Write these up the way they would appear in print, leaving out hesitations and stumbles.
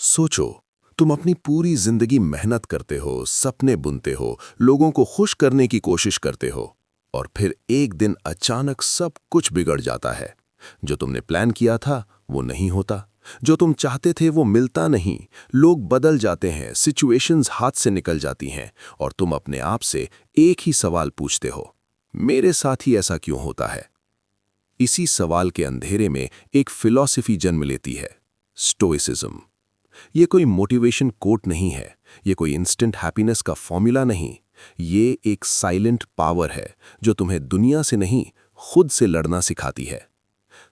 सोचो, तुम अपनी पूरी जिंदगी मेहनत करते हो, सपने बुनते हो, लोगों को खुश करने की कोशिश करते हो, और फिर एक दिन अचानक सब कुछ बिगड़ जाता है। जो तुमने प्लान किया था वो नहीं होता, जो तुम चाहते थे वो मिलता नहीं, लोग बदल जाते हैं, सिचुएशंस हाथ से निकल जाती हैं, और तुम अपने आप से एक ही सवाल पूछते हो, मेरे साथ ही ऐसा क्यों होता है? इसी सवाल के अंधेरे में एक फिलॉसफी जन्म लेती है, स्टोइसिज्म। ये कोई मोटिवेशन कोट नहीं है, ये कोई इंस्टेंट हैप्पीनेस का फॉर्मूला नहीं, ये एक साइलेंट पावर है जो तुम्हें दुनिया से नहीं, खुद से लड़ना सिखाती है।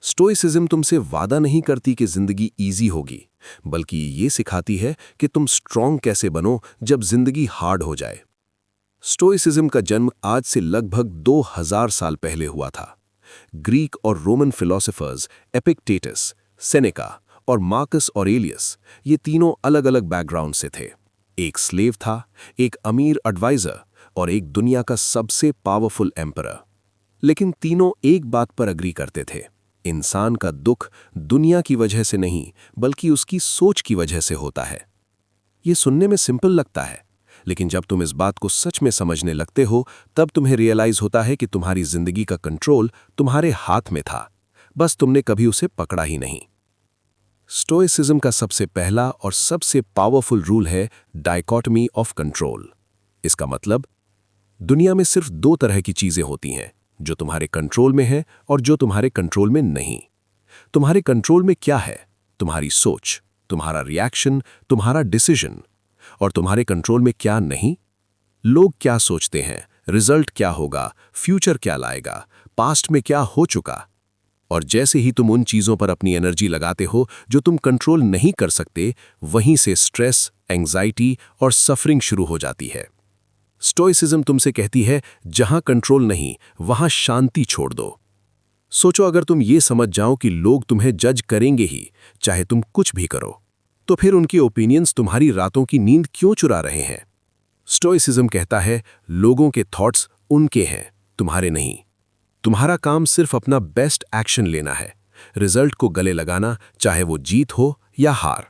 स्टोइसिज्म तुमसे वादा नहीं करती कि जिंदगी इजी होगी, बल्कि ये सिखाती है कि तुम स्ट्रांग कैसे बनो जब जिंदगी हार्ड हो जाए। स्टोइसिज्म का जन्म आज से लगभग 2000 साल पहले हुआ था। ग्रीक और रोमन फिलोसोफर्स एपिक्टेटस, सेनेका और मार्कस ऑरेलियस, ये तीनों अलग अलग बैकग्राउंड से थे। एक स्लेव था, एक अमीर एडवाइजर और एक दुनिया का सबसे पावरफुल एम्परर। लेकिन तीनों एक बात पर अग्री करते थे, इंसान का दुख दुनिया की वजह से नहीं बल्कि उसकी सोच की वजह से होता है। ये सुनने में सिंपल लगता है, लेकिन जब तुम इस बात को सच में समझने लगते हो तब तुम्हें रियलाइज होता है कि तुम्हारी जिंदगी का कंट्रोल तुम्हारे हाथ में था, बस तुमने कभी उसे पकड़ा ही नहीं। स्टोइसिज्म का सबसे पहला और सबसे पावरफुल रूल है डाइकोटमी ऑफ कंट्रोल। इसका मतलब, दुनिया में सिर्फ दो तरह की चीजें होती हैं, जो तुम्हारे कंट्रोल में है और जो तुम्हारे कंट्रोल में नहीं। तुम्हारे कंट्रोल में क्या है? तुम्हारी सोच, तुम्हारा रिएक्शन, तुम्हारा डिसीजन। और तुम्हारे कंट्रोल में क्या नहीं? लोग क्या सोचते हैं, रिजल्ट क्या होगा, फ्यूचर क्या लाएगा, पास्ट में क्या हो चुका। और जैसे ही तुम उन चीजों पर अपनी एनर्जी लगाते हो जो तुम कंट्रोल नहीं कर सकते, वहीं से स्ट्रेस, एंजाइटी और सफरिंग शुरू हो जाती है। स्टोइसिज्म तुमसे कहती है, जहां कंट्रोल नहीं वहां शांति छोड़ दो। सोचो, अगर तुम ये समझ जाओ कि लोग तुम्हें जज करेंगे ही, चाहे तुम कुछ भी करो, तो फिर उनके ओपिनियंस तुम्हारी रातों की नींद क्यों चुरा रहे हैं? स्टोइसिज्म कहता है, लोगों के थॉट्स उनके हैं, तुम्हारे नहीं। तुम्हारा काम सिर्फ अपना बेस्ट एक्शन लेना है, रिजल्ट को गले लगाना, चाहे वो जीत हो या हार।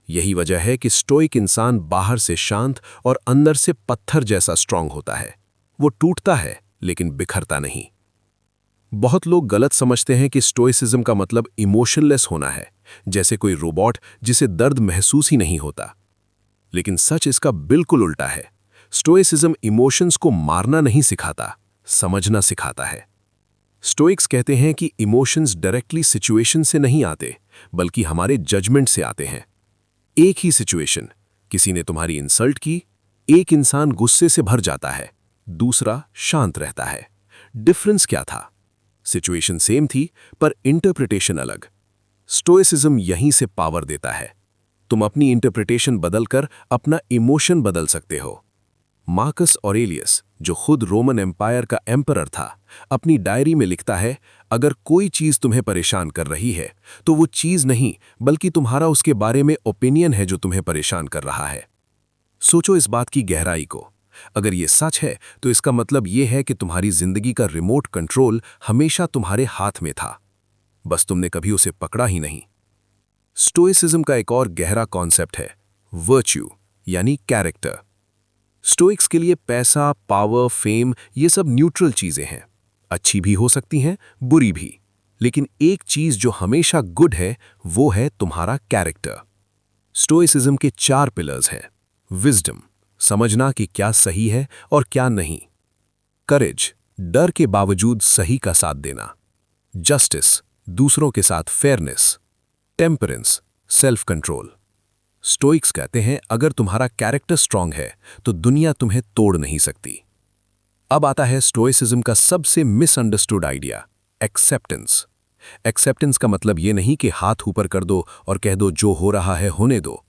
यही वजह है कि स्टोइक इंसान बाहर से शांत और अंदर से पत्थर जैसा स्ट्रांग होता है। वो टूटता है लेकिन बिखरता नहीं। बहुत लोग गलत समझते हैं कि स्टोइसिज्म का मतलब इमोशनलेस होना है, जैसे कोई रोबोट जिसे दर्द महसूस ही नहीं होता। लेकिन सच इसका बिल्कुल उल्टा है। स्टोइसिज्म इमोशंस को मारना नहीं सिखाता, समझना सिखाता है। स्टोइक्स कहते हैं कि इमोशंस डायरेक्टली सिचुएशन से नहीं आते, बल्कि हमारे जजमेंट से आते हैं। एक ही सिचुएशन, किसी ने तुम्हारी इंसल्ट की, एक इंसान गुस्से से भर जाता है, दूसरा शांत रहता है। डिफरेंस क्या था? सिचुएशन सेम थी पर इंटरप्रिटेशन अलग। स्टोइसिज्म यहीं से पावर देता है। तुम अपनी इंटरप्रिटेशन बदलकर अपना इमोशन बदल सकते हो। मार्कस ऑरेलियस, जो खुद रोमन एम्पायर का एम्परर था, अपनी डायरी में लिखता है, अगर कोई चीज तुम्हें परेशान कर रही है तो वो चीज नहीं बल्कि तुम्हारा उसके बारे में ओपिनियन है जो तुम्हें परेशान कर रहा है। सोचो इस बात की गहराई को। अगर ये सच है तो इसका मतलब ये है कि तुम्हारी जिंदगी का रिमोट कंट्रोल हमेशा तुम्हारे हाथ में था, बस तुमने कभी उसे पकड़ा ही नहीं। स्टोइसिज्म का एक और गहरा कॉन्सेप्ट है वर्च्यू, यानी कैरेक्टर। स्टोइक्स के लिए पैसा, पावर, फेम ये सब न्यूट्रल चीजें हैं, अच्छी भी हो सकती हैं, बुरी भी। लेकिन एक चीज जो हमेशा गुड है वो है तुम्हारा कैरेक्टर। स्टोइसिज्म के 4 पिलर्स हैं। विजडम, समझना कि क्या सही है और क्या नहीं। करेज, डर के बावजूद सही का साथ देना। जस्टिस, दूसरों के साथ fairness. Temperance, self control. Stoics कहते हैं, अगर तुम्हारा कैरेक्टर स्ट्रांग है तो दुनिया तुम्हें तोड़ नहीं सकती। अब आता है स्टोइसिज्म का सबसे मिसअंडरस्टूड आइडिया, एक्सेप्टेंस। एक्सेप्टेंस का मतलब ये नहीं कि हाथ ऊपर कर दो और कह दो जो हो रहा है होने दो।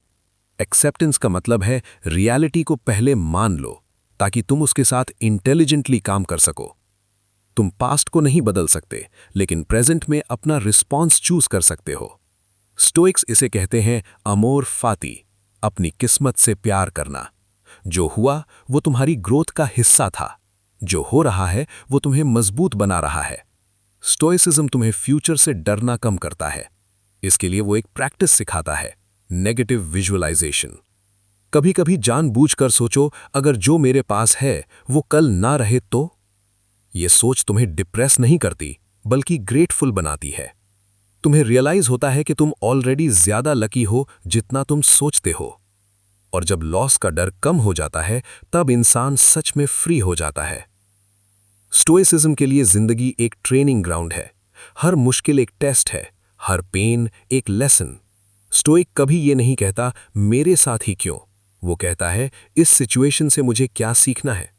एक्सेप्टेंस का मतलब है रियलिटी को पहले मान लो ताकि तुम उसके साथ इंटेलिजेंटली काम कर सको। तुम पास्ट को नहीं बदल सकते, लेकिन प्रेजेंट में अपना रिस्पॉन्स चूज कर सकते हो। स्टोइक्स इसे कहते हैं अमोर फाती, अपनी किस्मत से प्यार करना। जो हुआ वो तुम्हारी ग्रोथ का हिस्सा था, जो हो रहा है वो तुम्हें मजबूत बना रहा है। स्टोइसिज्म तुम्हें फ्यूचर से डरना कम करता है। इसके लिए वो एक प्रैक्टिस सिखाता है, नेगेटिव विजुअलाइजेशन। कभी कभी जानबूझकर सोचो, अगर जो मेरे पास है वो कल ना रहे तो? ये सोच तुम्हें डिप्रेस नहीं करती, बल्कि ग्रेटफुल बनाती है। तुम्हें रियलाइज होता है कि तुम ऑलरेडी ज्यादा लकी हो जितना तुम सोचते हो। और जब लॉस का डर कम हो जाता है, तब इंसान सच में फ्री हो जाता है। स्टोइसिज्म के लिए जिंदगी एक ट्रेनिंग ग्राउंड है। हर मुश्किल एक टेस्ट है, हर पेन एक लेसन। स्टोइक कभी ये नहीं कहता मेरे साथ ही क्यों, वो कहता है इस सिचुएशन से मुझे क्या सीखना है।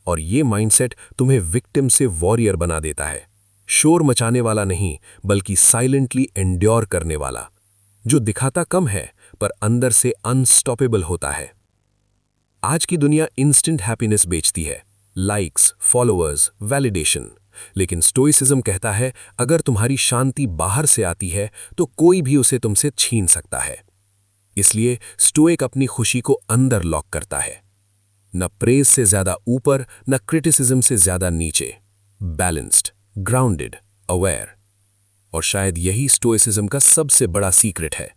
और ये माइंडसेट तुम्हें विक्टिम से वॉरियर बना देता है। शोर मचाने वाला नहीं, बल्कि साइलेंटली एंड्योर करने वाला, जो दिखाता कम है पर अंदर से अनस्टॉपेबल होता है। आज की दुनिया इंस्टेंट हैप्पीनेस बेचती है, लाइक्स, फॉलोअर्स, वैलिडेशन। लेकिन स्टोइसिज्म कहता है अगर तुम्हारी शांति बाहर से आती है तो कोई भी उसे तुमसे छीन सकता है। इसलिए स्टोइक अपनी खुशी को अंदर लॉक करता है, न प्रेज से ज्यादा ऊपर, न क्रिटिसिज्म से ज्यादा नीचे। Balanced, grounded, aware. और शायद यही स्टोइसिज्म का सबसे बड़ा सीक्रेट है।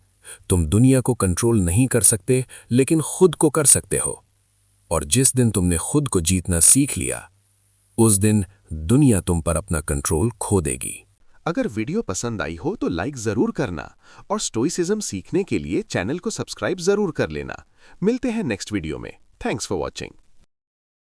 तुम दुनिया को कंट्रोल नहीं कर सकते, लेकिन खुद को कर सकते हो। और जिस दिन तुमने खुद को जीतना सीख लिया, उस दिन दुनिया तुम पर अपना कंट्रोल खो देगी। अगर वीडियो पसंद आई हो तो लाइक जरूर करना और स्टोइसिज्म सीखने के लिए चैनल को सब्सक्राइब जरूर कर लेना। मिलते हैं नेक्स्ट वीडियो में। Thanks for watching.